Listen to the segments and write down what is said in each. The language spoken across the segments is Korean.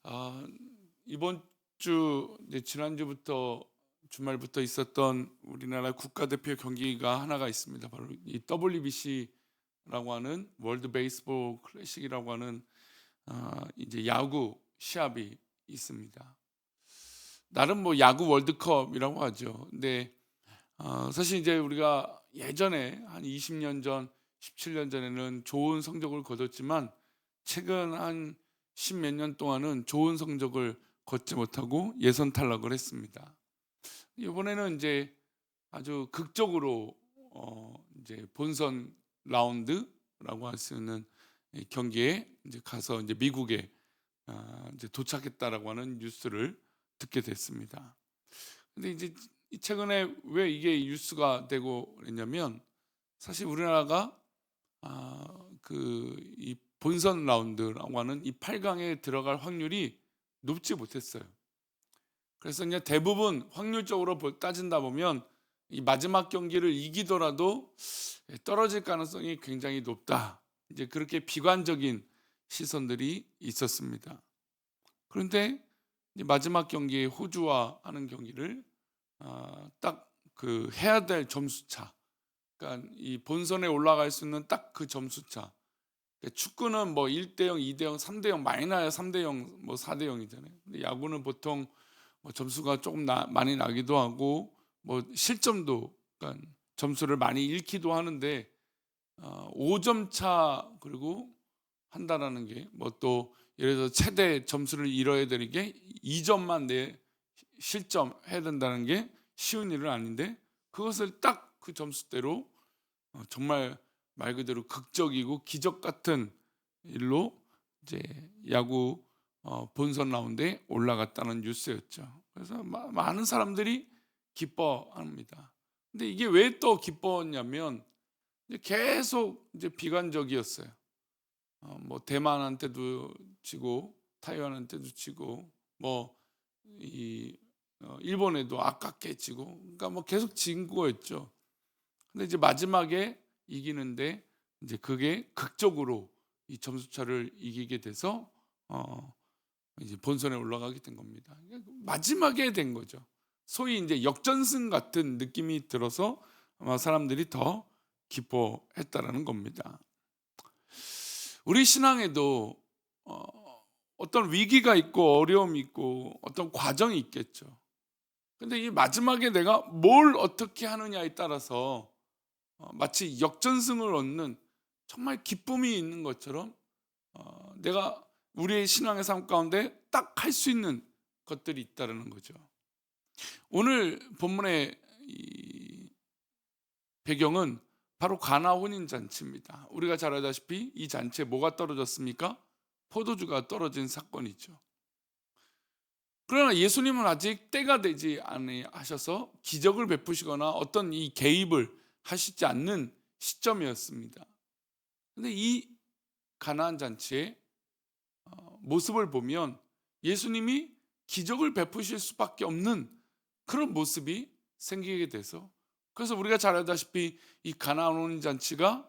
아, 이번 주 이제 지난주부터 주말부터 있었던 우리나라 국가대표 경기가 하나가 있습니다. 바로 이 WBC라고 하는 월드 베이스볼 클래식이라고 하는 이제 야구 시합이 있습니다. 나름 뭐 야구 월드컵이라고 하죠. 근데 사실 이제 우리가 예전에 한 20년 전, 17년 전에는 좋은 성적을 거뒀지만 최근 한 십몇 년 동안은 좋은 성적을 거두지 못하고 예선 탈락을 했습니다. 이번에는 이제 아주 극적으로 이제 본선 라운드라고 할 수 있는 이 경기에 이제 가서 이제 미국에 이제 도착했다라고 하는 뉴스를 듣게 됐습니다. 근데 이제 이 최근에 왜 이게 뉴스가 되고 그랬냐면, 사실 우리나라가 그 이 본선 라운드라고 하는 이 8강에 들어갈 확률이 높지 못했어요. 그래서 이제 대부분 확률적으로 따진다 보면 이 마지막 경기를 이기더라도 떨어질 가능성이 굉장히 높다, 이제 그렇게 비관적인 시선들이 있었습니다. 그런데 이제 마지막 경기 호주와 하는 경기를 딱 그 해야 될 점수차, 그러니까 이 본선에 올라갈 수 있는 딱 그 점수차. 그러니까 축구는 뭐 1대 0, 2대 0, 3대 0, 많이 나야 3대 0, 뭐 4대 0이잖아요. 근데 야구는 보통 뭐 점수가 조금 많이 나기도 하고 뭐 실점도, 그러니까 점수를 많이 잃기도 하는데 5점 차 그리고 한다라는 게, 뭐 또 예를 들어서 최대 점수를 잃어야 되는 게 2점만 내 실점해야 된다는 게 쉬운 일은 아닌데, 그것을 딱 그 점수대로 정말 말 그대로 극적이고 기적 같은 일로 이제 야구 본선 라운드에 올라갔다는 뉴스였죠. 그래서 많은 사람들이 기뻐합니다. 근데 이게 왜 또 기뻐했냐면, 이제 계속 이제 비관적이었어요. 뭐 대만한테도 지고 타이완한테도 지고 뭐이 일본에도 아깝게 지고, 그러니까 뭐 계속 진 거였죠. 근데 이제 마지막에 이기는데 이제 그게 극적으로 이 점수 차를 이기게 돼서 이제 본선에 올라가게 된 겁니다. 그러니까 마지막에 된 거죠. 소위 이제 역전승 같은 느낌이 들어서 아마 사람들이 더 기뻐했다라는 겁니다. 우리 신앙에도 어, 어떤 위기가 있고 어려움이 있고 어떤 과정이 있겠죠. 근데 이 마지막에 내가 뭘 어떻게 하느냐에 따라서 마치 역전승을 얻는 정말 기쁨이 있는 것처럼 내가 우리의 신앙의 삶 가운데 딱 할 수 있는 것들이 있다는 거죠. 오늘 본문의 이 배경은 바로 가나 혼인 잔치입니다. 우리가 잘 알다시피 이 잔치에 뭐가 떨어졌습니까? 포도주가 떨어진 사건이죠. 그러나 예수님은 아직 때가 되지 아니하셔서 기적을 베푸시거나 어떤 이 개입을 하시지 않는 시점이었습니다. 근데 이 가나안 잔치의 모습을 보면 예수님이 기적을 베푸실 수밖에 없는 그런 모습이 생기게 돼서, 그래서 우리가 잘 알다시피 이 가나안 혼인 잔치가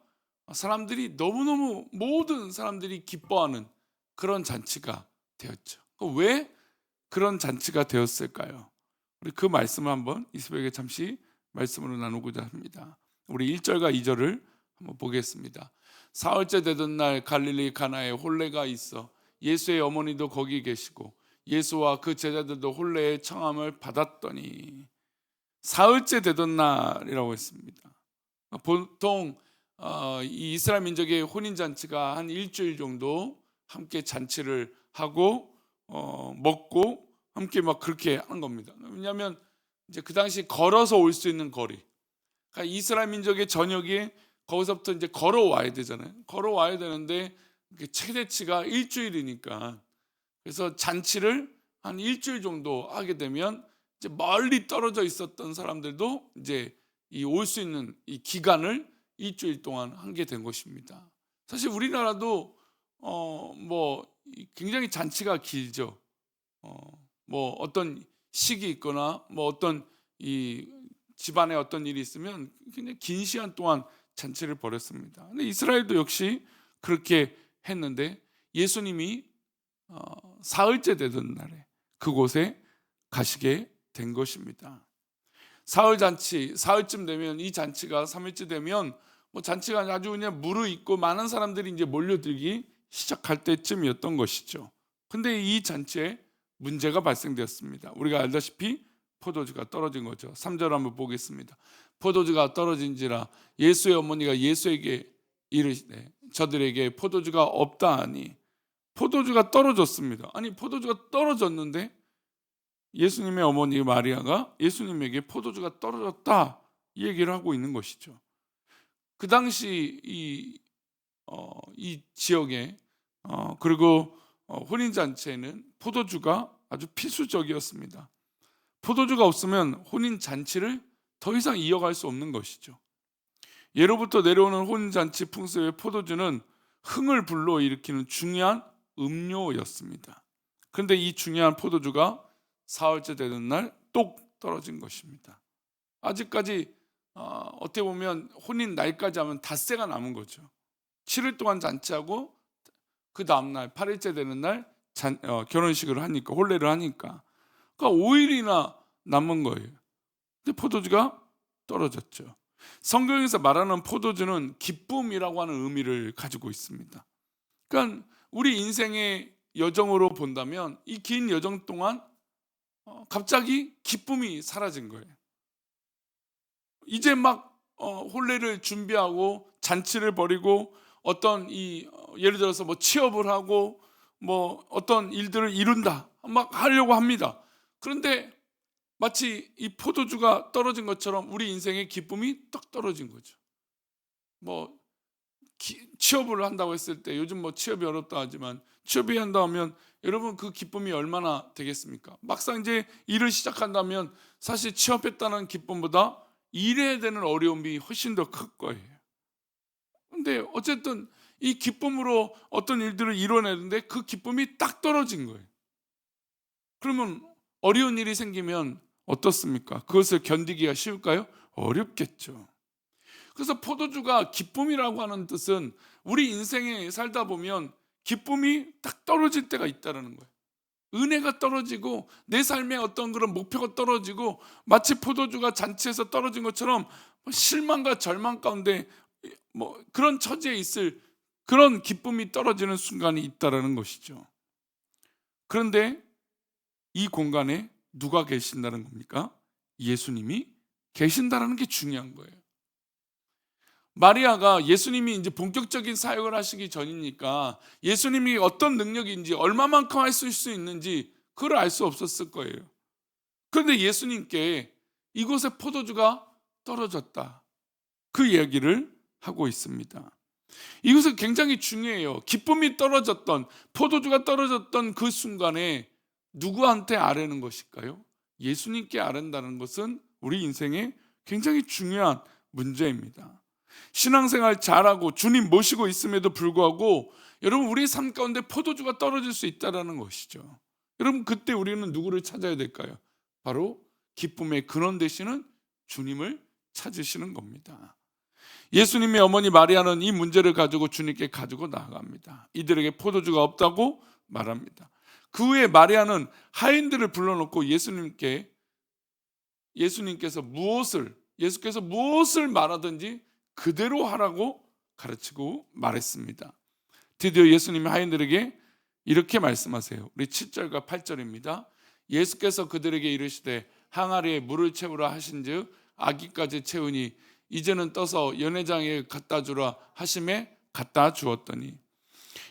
사람들이 너무너무 모든 사람들이 기뻐하는 그런 잔치가 되었죠. 왜 그런 잔치가 되었을까요? 우리 그 말씀을 한번 이 새벽에 잠시 말씀으로 나누고자 합니다. 우리 1절과 2절을 한번 보겠습니다. 사흘째 되던 날 갈릴리 가나에 혼례가 있어 예수의 어머니도 거기 계시고 예수와 그 제자들도 혼례의 청함을 받았더니, 사흘째 되던 날이라고 했습니다. 보통 이 이스라엘 민족의 혼인 잔치가 한 일주일 정도 함께 잔치를 하고 먹고 함께 막 그렇게 하는 겁니다. 왜냐하면 이제 그 당시 걸어서 올 수 있는 거리, 그러니까 이스라엘 민족의 저녁에 거기서부터 이제 걸어와야 되잖아요. 걸어와야 되는데 최대치가 일주일이니까, 그래서 잔치를 한 일주일 정도 하게 되면 이제 멀리 떨어져 있었던 사람들도 이제 이 올 수 있는 이 기간을 일주일 동안 한 게 된 것입니다. 사실 우리나라도 뭐 굉장히 잔치가 길죠. 뭐 어떤 식이 있거나 뭐 어떤 이 집안에 어떤 일이 있으면 굉장히 긴 시간 동안 잔치를 벌였습니다. 근데 이스라엘도 역시 그렇게 했는데, 예수님이 사흘째 되던 날에 그곳에 가시게 된 것입니다. 사흘 잔치, 사흘쯤 되면, 이 잔치가 3일째 되면 뭐 잔치가 아주 그냥 무르익고 많은 사람들이 이제 몰려들기 시작할 때쯤이었던 것이죠. 근데 이 잔치에 문제가 발생되었습니다. 우리가 알다시피 포도주가 떨어진 거죠. 3절 한번 보겠습니다. 포도주가 떨어진지라 예수의 어머니가 예수에게 이르시되 저들에게 포도주가 없다 하니, 포도주가 떨어졌습니다. 아니, 포도주가 떨어졌는데 예수님의 어머니 마리아가 예수님에게 포도주가 떨어졌다 이 얘기를 하고 있는 것이죠. 그 당시 이 지역에 그리고 혼인잔치에는 포도주가 아주 필수적이었습니다. 포도주가 없으면 혼인잔치를 더 이상 이어갈 수 없는 것이죠. 예로부터 내려오는 혼인잔치 풍습의 포도주는 흥을 불러일으키는 중요한 음료였습니다. 그런데 이 중요한 포도주가 사흘째 되는 날 똑 떨어진 것입니다. 아직까지 어떻게 보면 혼인 날까지 하면 닷새가 남은 거죠. 7일 동안 잔치하고 그 다음날 8일째 되는 날 결혼식을 하니까, 혼례를 하니까, 그러니까 5일이나 남은 거예요. 근데 포도주가 떨어졌죠. 성경에서 말하는 포도주는 기쁨이라고 하는 의미를 가지고 있습니다. 그러니까 우리 인생의 여정으로 본다면 이 긴 여정 동안 갑자기 기쁨이 사라진 거예요. 이제 막 혼례를 준비하고 잔치를 벌이고 예를 들어서 뭐 취업을 하고 뭐 어떤 일들을 이룬다 막 하려고 합니다. 그런데 마치 이 포도주가 떨어진 것처럼 우리 인생의 기쁨이 딱 떨어진 거죠. 뭐 취업을 한다고 했을 때, 요즘 뭐 취업이 어렵다 하지만 취업이 한다 하면 여러분 그 기쁨이 얼마나 되겠습니까? 막상 이제 일을 시작한다면 사실 취업했다는 기쁨보다 일해야 되는 어려움이 훨씬 더 클 거예요. 근데 어쨌든 이 기쁨으로 어떤 일들을 이뤄내는데 그 기쁨이 딱 떨어진 거예요. 그러면 어려운 일이 생기면 어떻습니까? 그것을 견디기가 쉬울까요? 어렵겠죠. 그래서 포도주가 기쁨이라고 하는 뜻은 우리 인생에 살다 보면 기쁨이 딱 떨어질 때가 있다는 거예요. 은혜가 떨어지고 내 삶의 어떤 그런 목표가 떨어지고 마치 포도주가 잔치에서 떨어진 것처럼 실망과 절망 가운데 뭐 그런 처지에 있을 그런 기쁨이 떨어지는 순간이 있다는 것이죠. 그런데 이 공간에 누가 계신다는 겁니까? 예수님이 계신다는 게 중요한 거예요. 마리아가 예수님이 이제 본격적인 사역을 하시기 전이니까 예수님이 어떤 능력인지 얼마만큼 하실 수 있는지 그걸 알 수 없었을 거예요. 그런데 예수님께 이곳에 포도주가 떨어졌다, 그 이야기를 하고 있습니다. 이것은 굉장히 중요해요. 기쁨이 떨어졌던, 포도주가 떨어졌던 그 순간에 누구한테 아뢰는 것일까요? 예수님께 아뢰는다는 것은 우리 인생에 굉장히 중요한 문제입니다. 신앙생활 잘하고 주님 모시고 있음에도 불구하고 여러분 우리 삶 가운데 포도주가 떨어질 수 있다는 것이죠. 여러분 그때 우리는 누구를 찾아야 될까요? 바로 기쁨의 근원 되시는 주님을 찾으시는 겁니다. 예수님의 어머니 마리아는 이 문제를 가지고 주님께 가지고 나아갑니다. 이들에게 포도주가 없다고 말합니다. 그 후에 마리아는 하인들을 불러놓고 예수께서 무엇을 말하든지 그대로 하라고 가르치고 말했습니다. 드디어 예수님이 하인들에게 이렇게 말씀하세요. 우리 7절과 8절입니다. 예수께서 그들에게 이르시되 항아리에 물을 채우라 하신즉 아기까지 채우니 이제는 떠서 연회장에 갖다 주라 하심에 갖다 주었더니.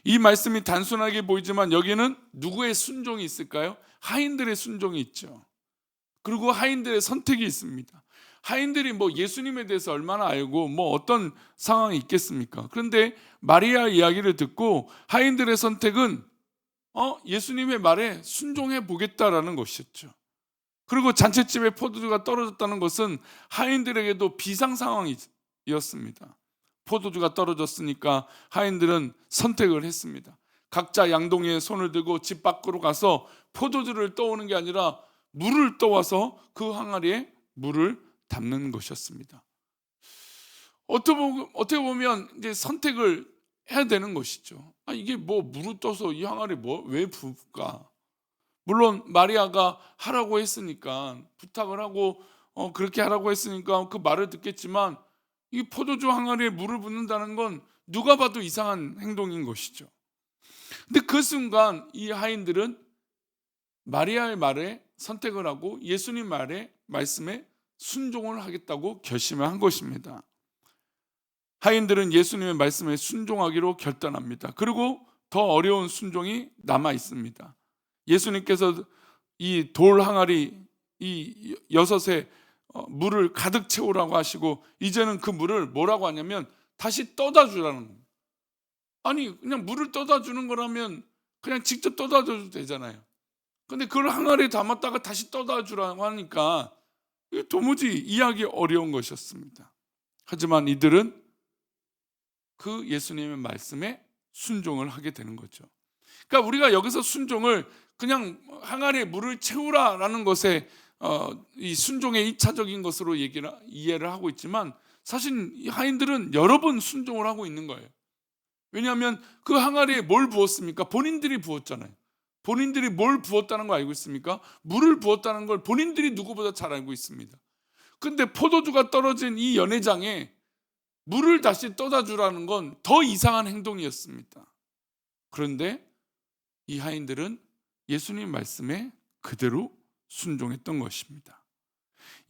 이 말씀이 단순하게 보이지만 여기는 누구의 순종이 있을까요? 하인들의 순종이 있죠. 그리고 하인들의 선택이 있습니다. 하인들이 뭐 예수님에 대해서 얼마나 알고 뭐 어떤 상황이 있겠습니까? 그런데 마리아 이야기를 듣고 하인들의 선택은 예수님의 말에 순종해 보겠다라는 것이었죠. 그리고 잔치집에 포도주가 떨어졌다는 것은 하인들에게도 비상 상황이었습니다. 포도주가 떨어졌으니까 하인들은 선택을 했습니다. 각자 양동이에 손을 들고 집 밖으로 가서 포도주를 떠오는 게 아니라 물을 떠와서 그 항아리에 물을 담는 것이었습니다. 어떻게 보면 이제 선택을 해야 되는 것이죠. 이게 뭐 물을 떠서 이 항아리 왜 부을까? 물론 마리아가 하라고 했으니까, 부탁을 하고 그렇게 하라고 했으니까 그 말을 듣겠지만, 이 포도주 항아리에 물을 붓는다는 건 누가 봐도 이상한 행동인 것이죠. 근데 그 순간 이 하인들은 마리아의 말에 선택을 하고 예수님 말씀에 순종을 하겠다고 결심을 한 것입니다. 하인들은 예수님의 말씀에 순종하기로 결단합니다. 그리고 더 어려운 순종이 남아 있습니다. 예수님께서 이 돌 항아리 이 6에 물을 가득 채우라고 하시고, 이제는 그 물을 뭐라고 하냐면 다시 떠다 주라는 겁니다. 아니, 그냥 물을 떠다 주는 거라면 그냥 직접 떠다 줘도 되잖아요. 근데 그걸 항아리에 담았다가 다시 떠다 주라고 하니까 도무지 이해하기 어려운 것이었습니다. 하지만 이들은 그 예수님의 말씀에 순종을 하게 되는 거죠. 그러니까 우리가 여기서 순종을 그냥 항아리에 물을 채우라라는 것에 이 순종의 1차적인 것으로 이해를 하고 있지만, 사실 이 하인들은 여러 번 순종을 하고 있는 거예요. 왜냐하면 그 항아리에 뭘 부었습니까? 본인들이 부었잖아요. 본인들이 뭘 부었다는 거 알고 있습니까? 물을 부었다는 걸 본인들이 누구보다 잘 알고 있습니다. 근데 포도주가 떨어진 이 연회장에 물을 다시 떠다 주라는 건 더 이상한 행동이었습니다. 그런데 이 하인들은 예수님 말씀에 그대로 순종했던 것입니다.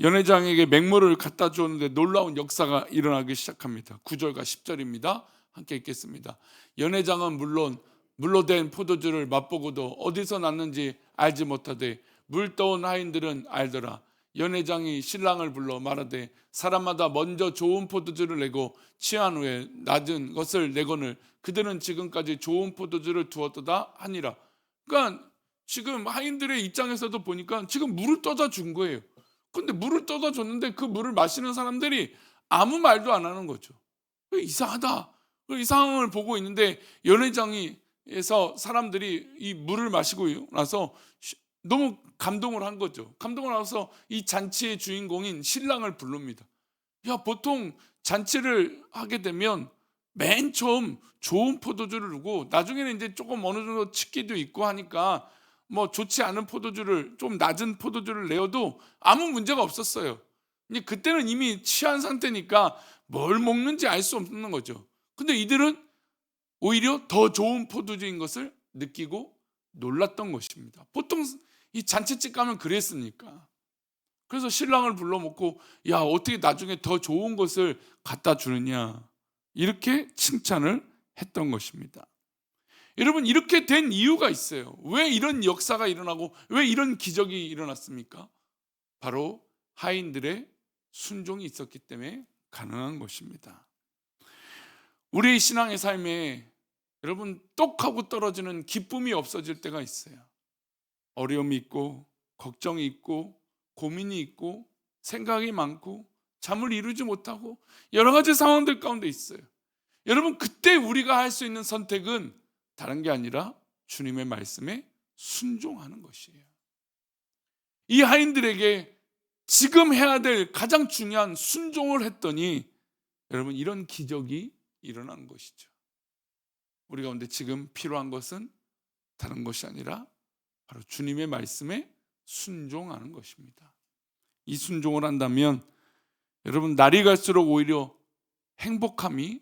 연회장에게 맹물을 갖다 주었는데 놀라운 역사가 일어나기 시작합니다. 9절과 10절입니다. 함께 읽겠습니다. 연회장은 물론 물로 된 포도주를 맛보고도 어디서 났는지 알지 못하되 물 떠온 하인들은 알더라. 연회장이 신랑을 불러 말하되 사람마다 먼저 좋은 포도주를 내고 취한 후에 낮은 것을 내거늘 그들은 지금까지 좋은 포도주를 두었도다 하니라. 그러니까 지금 하인들의 입장에서도 보니까 지금 물을 떠다 준 거예요. 근데 물을 떠다 줬는데 그 물을 마시는 사람들이 아무 말도 안 하는 거죠. 이상하다. 이 상황을 보고 있는데 연회장에서 사람들이 이 물을 마시고 나서 너무 감동을 한 거죠. 감동을 하면서 이 잔치의 주인공인 신랑을 부릅니다. 보통 잔치를 하게 되면 맨 처음 좋은 포도주를 두고 나중에는 이제 조금 어느 정도 치기도 있고 하니까 뭐 좋지 않은 포도주를, 좀 낮은 포도주를 내어도 아무 문제가 없었어요. 근데 그때는 이미 취한 상태니까 뭘 먹는지 알 수 없는 거죠. 근데 이들은 오히려 더 좋은 포도주인 것을 느끼고 놀랐던 것입니다. 보통 이 잔치집 가면 그랬으니까. 그래서 신랑을 불러놓고 어떻게 나중에 더 좋은 것을 갖다 주느냐, 이렇게 칭찬을 했던 것입니다. 여러분, 이렇게 된 이유가 있어요. 왜 이런 역사가 일어나고 왜 이런 기적이 일어났습니까? 바로 하인들의 순종이 있었기 때문에 가능한 것입니다. 우리의 신앙의 삶에 여러분, 똑하고 떨어지는 기쁨이 없어질 때가 있어요. 어려움이 있고 걱정이 있고 고민이 있고 생각이 많고 잠을 이루지 못하고 여러 가지 상황들 가운데 있어요. 여러분, 그때 우리가 할 수 있는 선택은 다른 게 아니라 주님의 말씀에 순종하는 것이에요. 이 하인들에게 지금 해야 될 가장 중요한 순종을 했더니 여러분, 이런 기적이 일어난 것이죠. 우리 가운데 지금 필요한 것은 다른 것이 아니라 바로 주님의 말씀에 순종하는 것입니다. 이 순종을 한다면 여러분, 날이 갈수록 오히려 행복함이,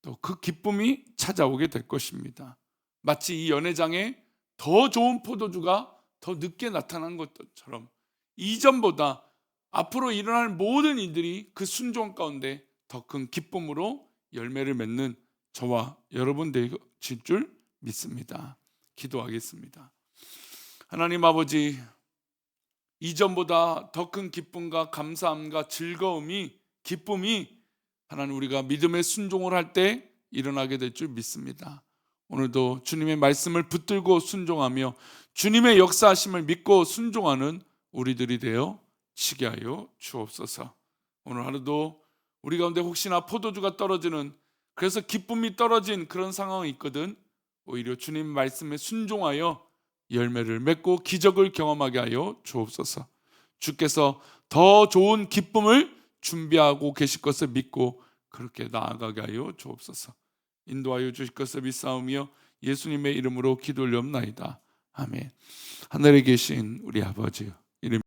또 그 기쁨이 찾아오게 될 것입니다. 마치 이 연회장에 더 좋은 포도주가 더 늦게 나타난 것처럼 이전보다 앞으로 일어날 모든 일들이 그 순종 가운데 더 큰 기쁨으로 열매를 맺는 저와 여러분 되실 줄 믿습니다. 기도하겠습니다. 하나님 아버지, 이전보다 더 큰 기쁨과 감사함과 즐거움이, 기쁨이 하나님 우리가 믿음의 순종을 할 때 일어나게 될 줄 믿습니다. 오늘도 주님의 말씀을 붙들고 순종하며 주님의 역사하심을 믿고 순종하는 우리들이 되어 지게 하여 주옵소서. 오늘 하루도 우리 가운데 혹시나 포도주가 떨어지는, 그래서 기쁨이 떨어진 그런 상황이 있거든, 오히려 주님 말씀에 순종하여 열매를 맺고 기적을 경험하게 하여 주옵소서. 주께서 더 좋은 기쁨을 준비하고 계실 것을 믿고 그렇게 나아가게 하여 주옵소서. 인도하여 주실 것을 믿사오며 예수님의 이름으로 기도 올려옵나이다. 아멘. 하늘에 계신 우리 아버지,